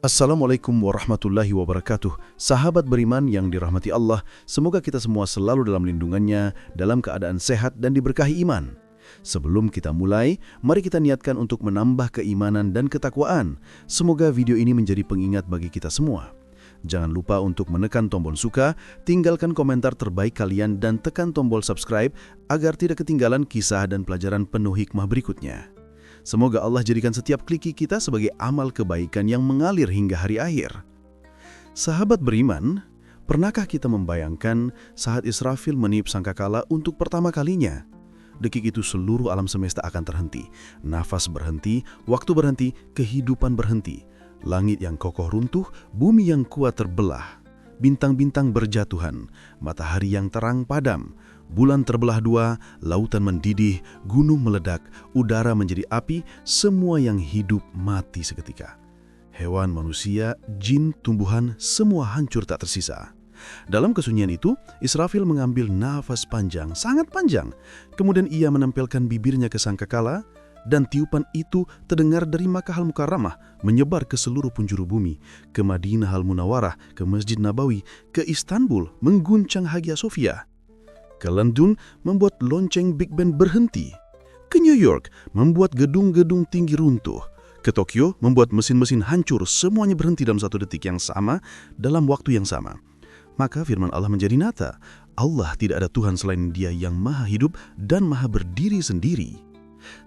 Assalamualaikum warahmatullahi wabarakatuh. Sahabat beriman yang dirahmati Allah, semoga kita semua selalu dalam lindungannya, dalam keadaan sehat dan diberkahi iman. Sebelum kita mulai, mari kita niatkan untuk menambah keimanan dan ketakwaan. Semoga video ini menjadi pengingat bagi kita semua. Jangan lupa untuk menekan tombol suka, tinggalkan komentar terbaik kalian dan tekan tombol subscribe agar tidak ketinggalan kisah dan pelajaran penuh hikmah berikutnya. Semoga Allah jadikan setiap kliki kita sebagai amal kebaikan yang mengalir hingga hari akhir. Sahabat beriman, pernahkah kita membayangkan saat Israfil meniup sangkakala untuk pertama kalinya? Detik itu seluruh alam semesta akan terhenti. Nafas berhenti, waktu berhenti, kehidupan berhenti. Langit yang kokoh runtuh, bumi yang kuat terbelah. Bintang-bintang berjatuhan, matahari yang terang padam. Bulan terbelah dua, lautan mendidih, gunung meledak, udara menjadi api, semua yang hidup mati seketika. Hewan, manusia, jin, tumbuhan, semua hancur tak tersisa. Dalam kesunyian itu, Israfil mengambil nafas panjang, sangat panjang. Kemudian ia menempelkan bibirnya ke sangkakala, dan tiupan itu terdengar dari Makkah Al-Mukarramah, menyebar ke seluruh penjuru bumi, ke Madinah Al-Munawarah, ke Masjid Nabawi, ke Istanbul, mengguncang Hagia Sophia. Ke London membuat lonceng Big Ben berhenti. Ke New York membuat gedung-gedung tinggi runtuh. Ke Tokyo membuat mesin-mesin hancur, semuanya berhenti dalam satu detik yang sama, dalam waktu yang sama. Maka firman Allah menjadi nyata. Allah tidak ada Tuhan selain Dia yang maha hidup dan maha berdiri sendiri.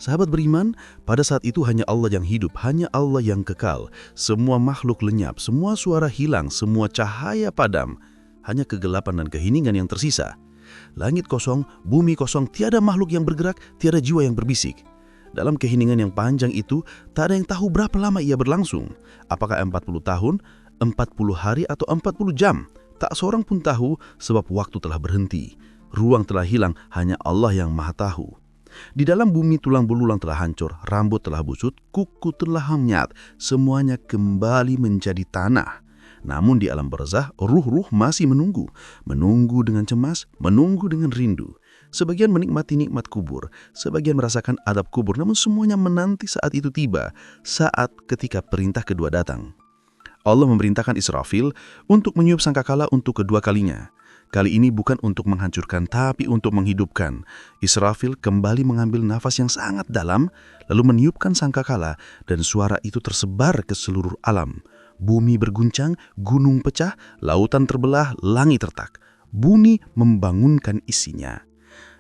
Sahabat beriman, pada saat itu hanya Allah yang hidup, hanya Allah yang kekal. Semua makhluk lenyap, semua suara hilang, semua cahaya padam. Hanya kegelapan dan keheningan yang tersisa. Langit kosong, bumi kosong, tiada makhluk yang bergerak, tiada jiwa yang berbisik. Dalam keheningan yang panjang itu, tak ada yang tahu berapa lama ia berlangsung. Apakah 40 tahun, 40 hari atau 40 jam? Tak seorang pun tahu sebab waktu telah berhenti. Ruang telah hilang, hanya Allah yang maha tahu. Di dalam bumi tulang belulang telah hancur, rambut telah busut, kuku telah hanyut, semuanya kembali menjadi tanah. Namun di alam barzah, ruh-ruh masih menunggu dengan cemas, menunggu dengan rindu. Sebagian menikmati nikmat kubur, sebagian merasakan adab kubur, namun semuanya menanti saat itu tiba, saat ketika perintah kedua datang. Allah memerintahkan Israfil untuk meniup sangkakala untuk kedua kalinya. Kali ini bukan untuk menghancurkan, tapi untuk menghidupkan. Israfil kembali mengambil nafas yang sangat dalam, lalu meniupkan sangkakala, dan suara itu tersebar ke seluruh alam. Bumi berguncang, gunung pecah, lautan terbelah, langit retak. Bunyi membangunkan isinya.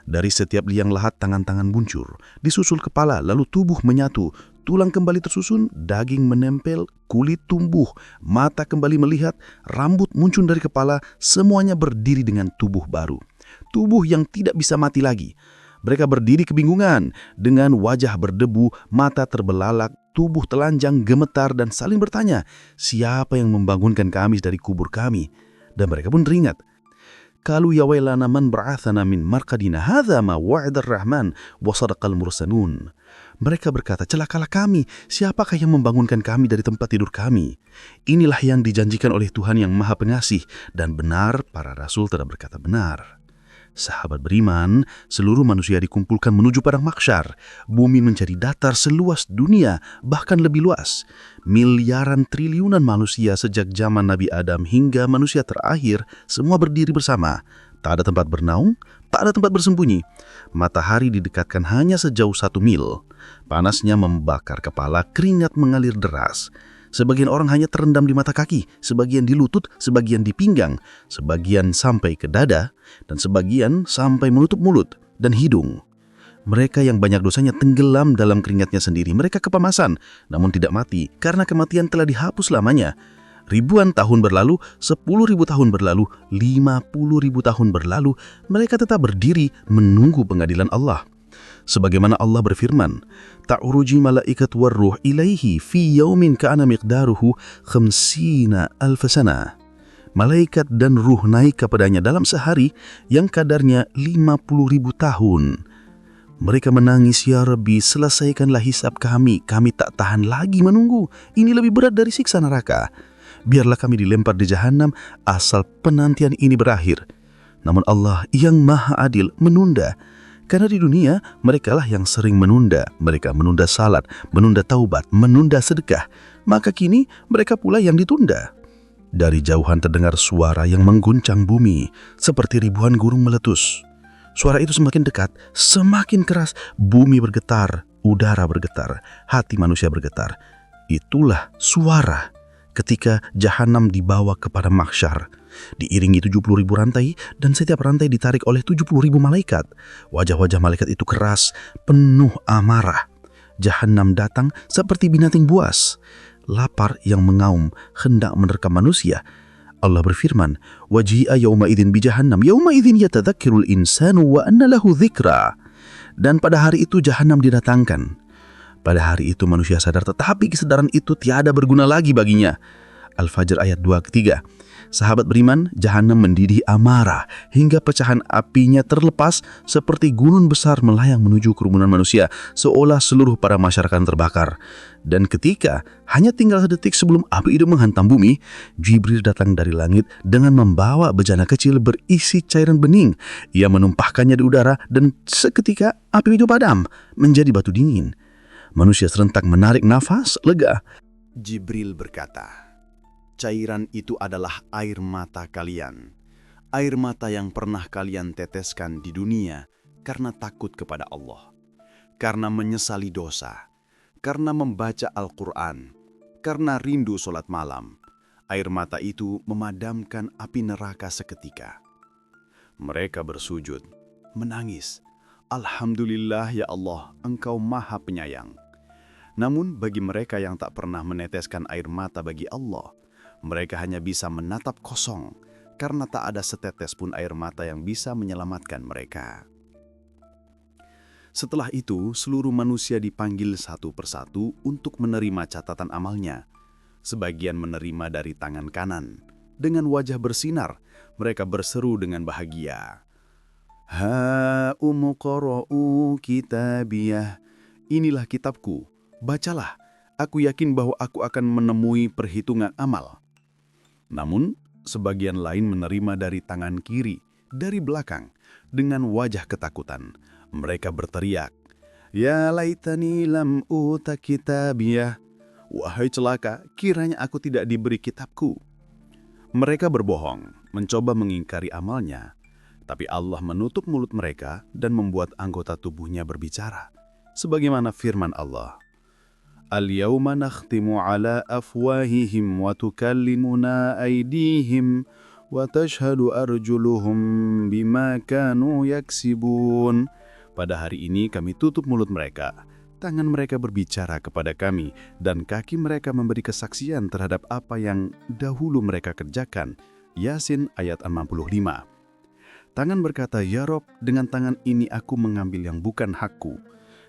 Dari setiap liang lahat tangan-tangan muncul, disusul kepala, lalu tubuh menyatu, tulang kembali tersusun, daging menempel, kulit tumbuh, mata kembali melihat, rambut muncul dari kepala, semuanya berdiri dengan tubuh baru. Tubuh yang tidak bisa mati lagi. Mereka berdiri kebingungan, dengan wajah berdebu, mata terbelalak, tubuh telanjang, gemetar, dan saling bertanya, siapa yang membangunkan kami dari kubur kami? Dan mereka pun teringat. Qalu ya wailana man ba'athana min marqadina hadza ma wa'ada ar-rahman wa sadaqal mursalun. Mereka berkata, celakalah kami, siapakah yang membangunkan kami dari tempat tidur kami? Inilah yang dijanjikan oleh Tuhan yang Maha Pengasih, dan benar para rasul telah berkata benar. Sahabat beriman, seluruh manusia dikumpulkan menuju padang mahsyar. Bumi menjadi datar seluas dunia, bahkan lebih luas. Miliaran triliunan manusia sejak zaman Nabi Adam hingga manusia terakhir, semua berdiri bersama. Tak ada tempat bernaung, tak ada tempat bersembunyi. Matahari didekatkan hanya sejauh 1 mil. Panasnya membakar kepala, keringat mengalir deras. Sebagian orang hanya terendam di mata kaki, sebagian di lutut, sebagian di pinggang, sebagian sampai ke dada, dan sebagian sampai menutup mulut dan hidung. Mereka yang banyak dosanya tenggelam dalam keringatnya sendiri. Mereka kepanasan, namun tidak mati, karena kematian telah dihapus lamanya. Ribuan tahun berlalu, 10.000 tahun berlalu, 50.000 tahun berlalu, mereka tetap berdiri menunggu pengadilan Allah. Sebagaimana Allah berfirman, ta'ruji malaikat warruh ilaihi fi yaumin ka'ana miqdaruhu 50,000 sana. Malaikat dan ruh naik kepadanya dalam sehari yang kadarnya 50.000 tahun. Mereka menangis, ya Rabbi, selesaikanlah hisab kami tak tahan lagi menunggu. Ini lebih berat dari siksa neraka. Biarlah kami dilempar di jahanam asal penantian ini berakhir. Namun Allah yang maha adil menunda. Karena di dunia, merekalah yang sering menunda. Mereka menunda salat, menunda taubat, menunda sedekah. Maka kini mereka pula yang ditunda. Dari jauhan terdengar suara yang mengguncang bumi, seperti ribuan burung meletus. Suara itu semakin dekat, semakin keras. Bumi bergetar, udara bergetar, hati manusia bergetar. Itulah suara ketika Jahanam dibawa kepada mahsyar. Diiringi 70.000 rantai, dan setiap rantai ditarik oleh 70.000 malaikat. Wajah-wajah malaikat itu keras, penuh amarah. Jahanam datang seperti binatang buas, lapar yang mengaum, hendak menerkam manusia. Allah berfirman, "Waji'a yauma idzin bi jahannam, yauma idzin yatadzakkirul insanu wa anna lahu dzikra." Dan pada hari itu Jahanam didatangkan. Pada hari itu manusia sadar, tetapi kesadaran itu tiada berguna lagi baginya. Al-Fajr ayat 2-3. Sahabat beriman, Jahanam mendidih amarah hingga pecahan apinya terlepas seperti gunung besar melayang menuju kerumunan manusia, seolah seluruh para masyarakat terbakar. Dan ketika hanya tinggal sedetik sebelum api itu menghantam bumi, Jibril datang dari langit dengan membawa bejana kecil berisi cairan bening. Ia menumpahkannya di udara dan seketika api itu padam menjadi batu dingin. Manusia serentak menarik nafas lega. Jibril berkata, "Cairan itu adalah air mata kalian. Air mata yang pernah kalian teteskan di dunia karena takut kepada Allah, karena menyesali dosa, karena membaca Al-Quran, karena rindu sholat malam. Air mata itu memadamkan api neraka seketika." Mereka bersujud, menangis. "Alhamdulillah ya Allah, Engkau Maha Penyayang." Namun bagi mereka yang tak pernah meneteskan air mata bagi Allah, mereka hanya bisa menatap kosong karena tak ada setetes pun air mata yang bisa menyelamatkan mereka. Setelah itu, seluruh manusia dipanggil satu persatu untuk menerima catatan amalnya. Sebagian menerima dari tangan kanan. Dengan wajah bersinar, mereka berseru dengan bahagia, "Ha umuqra'u kitabiyah. Inilah kitabku, bacalah. Aku yakin bahwa aku akan menemui perhitungan amal." Namun, sebagian lain menerima dari tangan kiri, dari belakang, dengan wajah ketakutan. Mereka berteriak, "Ya laitani lam uta kitabiyah. Wahai celaka, kiranya aku tidak diberi kitabku." Mereka berbohong, mencoba mengingkari amalnya. Tapi Allah menutup mulut mereka dan membuat anggota tubuhnya berbicara. Sebagaimana firman Allah, "Al-yawma nakhtimu ala afwahihim wa tukallimuna aydihim wa tashhadu arjuluhum bima kanu yaksibun." Pada hari ini kami tutup mulut mereka, tangan mereka berbicara kepada kami, dan kaki mereka memberi kesaksian terhadap apa yang dahulu mereka kerjakan. Yasin ayat 65. Tangan berkata, "Ya Rob, dengan tangan ini aku mengambil yang bukan hakku."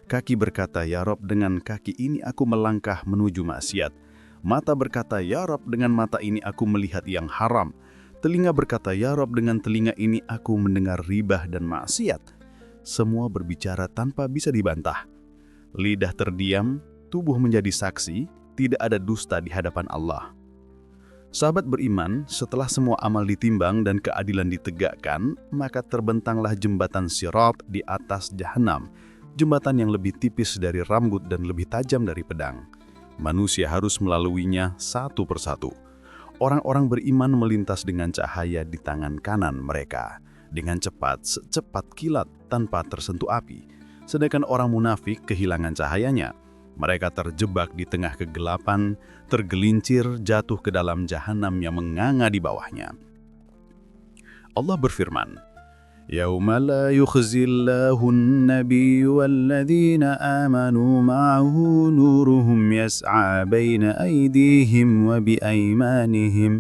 Kaki berkata, "Ya Rob, dengan kaki ini aku melangkah menuju maksiat." Mata berkata, "Ya Rob, dengan mata ini aku melihat yang haram." Telinga berkata, "Ya Rob, dengan telinga ini aku mendengar ribah dan maksiat." Semua berbicara tanpa bisa dibantah. Lidah terdiam, tubuh menjadi saksi, tidak ada dusta di hadapan Allah. Sahabat beriman, setelah semua amal ditimbang dan keadilan ditegakkan, maka terbentanglah jembatan Sirat di atas Jahanam, jembatan yang lebih tipis dari rambut dan lebih tajam dari pedang. Manusia harus melaluinya satu persatu. Orang-orang beriman melintas dengan cahaya di tangan kanan mereka, dengan cepat, secepat kilat tanpa tersentuh api. Sedangkan orang munafik kehilangan cahayanya. Mereka terjebak di tengah kegelapan, tergelincir jatuh ke dalam Jahanam yang menganga di bawahnya. Allah berfirman, "Yauma la yukhzillahu an-nabiyya walladzina amanu ma'ahu nuruhum yas'a baina aydihim wa biaymanihim."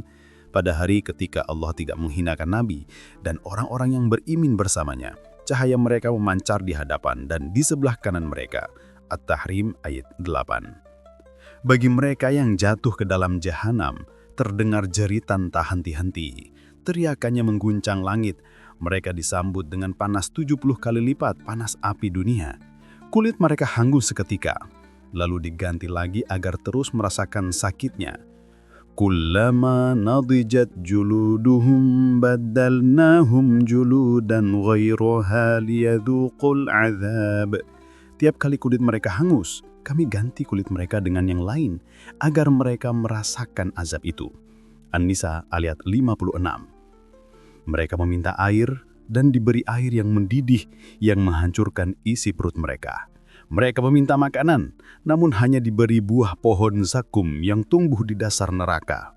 Pada hari ketika Allah tidak menghinakan Nabi dan orang-orang yang beriman bersamanya, cahaya mereka memancar di hadapan dan di sebelah kanan mereka. At-Tahrim ayat 8. Bagi mereka yang jatuh ke dalam Jahanam, terdengar jeritan tak henti-henti. Teriakannya mengguncang langit. Mereka disambut dengan panas 70 kali lipat panas api dunia. Kulit mereka hangus seketika, lalu diganti lagi agar terus merasakan sakitnya. Kullama nadijat juluduhum baddalnahum juludan ghairaha liyadhuqul azab. Tiap kali kulit mereka hangus, kami ganti kulit mereka dengan yang lain agar mereka merasakan azab itu. An-Nisa ayat 56. Mereka meminta air dan diberi air yang mendidih yang menghancurkan isi perut mereka. Mereka meminta makanan, namun hanya diberi buah pohon zakum yang tumbuh di dasar neraka.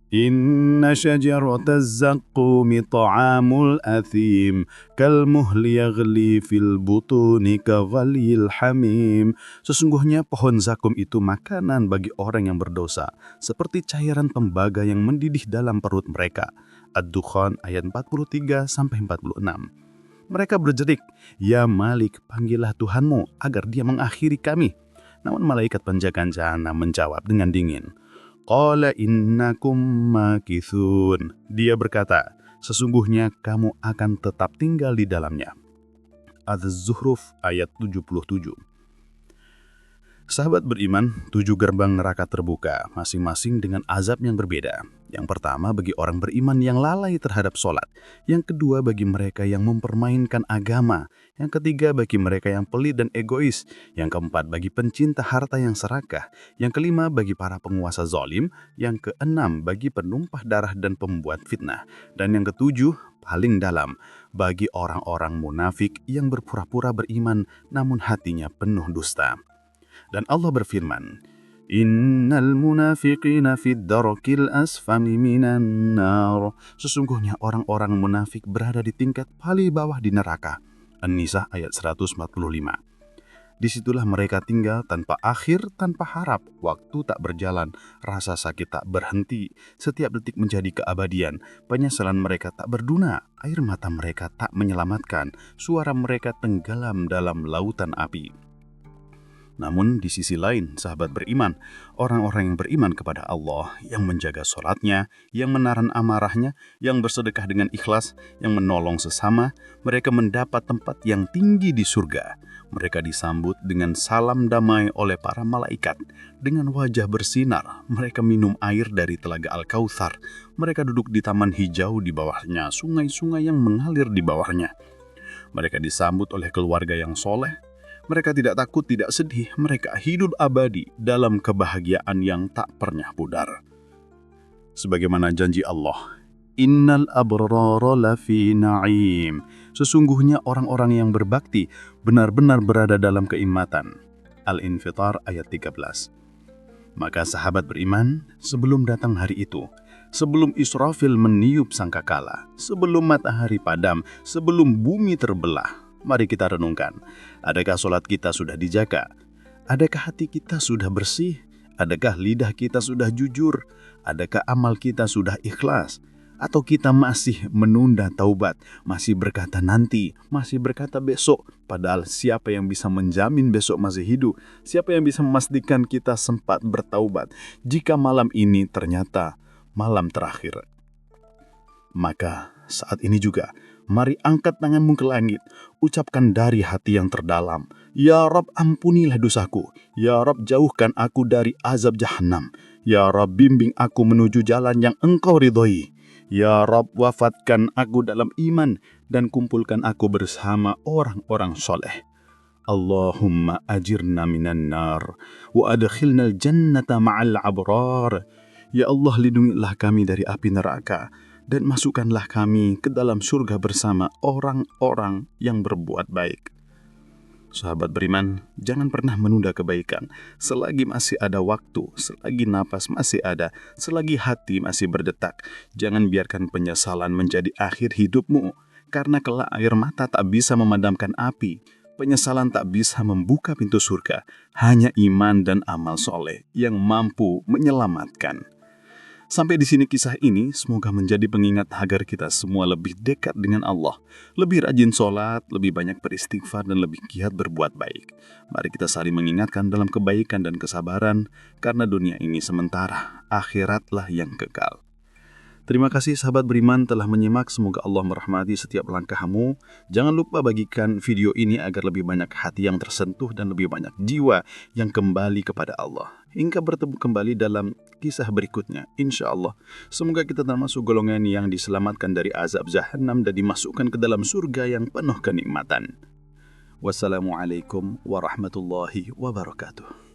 Inna syajarataz zaqqumi ta'amul athim kalmuhli yaghli fil butuni kaghalil hamim. Sesungguhnya pohon zakum itu makanan bagi orang yang berdosa, seperti cairan tembaga yang mendidih dalam perut mereka. Ad-Dukhan ayat 43-46. Mereka berjerik, "Ya Malik, panggillah Tuhanmu agar dia mengakhiri kami." Namun malaikat penjaga jahanam menjawab dengan dingin, "Qala innakum makithun." Dia berkata, "Sesungguhnya kamu akan tetap tinggal di dalamnya." Az-Zuhruf ayat 77. Sahabat beriman, 7 gerbang neraka terbuka, masing-masing dengan azab yang berbeda. Yang pertama bagi orang beriman yang lalai terhadap sholat. Yang kedua bagi mereka yang mempermainkan agama. Yang ketiga bagi mereka yang pelit dan egois. Yang keempat bagi pencinta harta yang serakah. Yang kelima bagi para penguasa zalim. Yang keenam bagi penumpah darah dan pembuat fitnah. Dan yang ketujuh, paling dalam, bagi orang-orang munafik yang berpura-pura beriman namun hatinya penuh dusta. Dan Allah berfirman, Innal munafiqina fid darkil asfali minan nar. Sesungguhnya orang-orang munafik berada di tingkat paling bawah di neraka. An-Nisa ayat 145. Disitulah mereka tinggal tanpa akhir, tanpa harap. Waktu tak berjalan, rasa sakit tak berhenti. Setiap detik menjadi keabadian. Penyesalan mereka tak berduna. Air mata mereka tak menyelamatkan. Suara mereka tenggelam dalam lautan api. Namun di sisi lain, sahabat beriman, orang-orang yang beriman kepada Allah, yang menjaga sholatnya, yang menahan amarahnya, yang bersedekah dengan ikhlas, yang menolong sesama, mereka mendapat tempat yang tinggi di surga. Mereka disambut dengan salam damai oleh para malaikat. Dengan wajah bersinar, mereka minum air dari telaga Al-Kautsar. Mereka duduk di taman hijau di bawahnya, sungai-sungai yang mengalir di bawahnya. Mereka disambut oleh keluarga yang soleh. Mereka tidak takut, tidak sedih. Mereka hidup abadi dalam kebahagiaan yang tak pernah pudar. Sebagaimana janji Allah, Innal abrara lafi na'im. Sesungguhnya orang-orang yang berbakti benar-benar berada dalam kenikmatan. Al-Infitar ayat 13. Maka sahabat beriman, sebelum datang hari itu, sebelum Israfil meniup sangkakala, sebelum matahari padam, sebelum bumi terbelah, mari kita renungkan, adakah sholat kita sudah dijaga? Adakah hati kita sudah bersih? Adakah lidah kita sudah jujur? Adakah amal kita sudah ikhlas? Atau kita masih menunda taubat, masih berkata nanti, masih berkata besok? Padahal siapa yang bisa menjamin besok masih hidup? Siapa yang bisa memastikan kita sempat bertaubat jika malam ini ternyata malam terakhir? Maka saat ini juga, mari angkat tanganmu ke langit, ucapkan dari hati yang terdalam, Ya Rabb, ampunilah dosaku. Ya Rabb, jauhkan aku dari azab jahanam. Ya Rabb, bimbing aku menuju jalan yang Engkau ridhoi. Ya Rabb, wafatkan aku dalam iman dan kumpulkan aku bersama orang-orang soleh. Allahumma ajirna minan nar wa adkhilnal jannata ma'al abrar. Ya Allah, lindungilah kami dari api neraka dan masukkanlah kami ke dalam surga bersama orang-orang yang berbuat baik. Sahabat beriman, jangan pernah menunda kebaikan. Selagi masih ada waktu, selagi napas masih ada, selagi hati masih berdetak, jangan biarkan penyesalan menjadi akhir hidupmu. Karena kelak air mata tak bisa memadamkan api, penyesalan tak bisa membuka pintu surga. Hanya iman dan amal soleh yang mampu menyelamatkan. Sampai di sini kisah ini, semoga menjadi pengingat agar kita semua lebih dekat dengan Allah, lebih rajin sholat, lebih banyak beristighfar, dan lebih giat berbuat baik. Mari kita saling mengingatkan dalam kebaikan dan kesabaran, karena dunia ini sementara, akhiratlah yang kekal. Terima kasih sahabat beriman telah menyimak, semoga Allah merahmati setiap langkahmu. Jangan lupa bagikan video ini agar lebih banyak hati yang tersentuh dan lebih banyak jiwa yang kembali kepada Allah. Hingga bertemu kembali dalam kisah berikutnya, insya Allah. Semoga kita termasuk golongan yang diselamatkan dari azab Jahannam dan dimasukkan ke dalam surga yang penuh kenikmatan. Wassalamualaikum warahmatullahi wabarakatuh.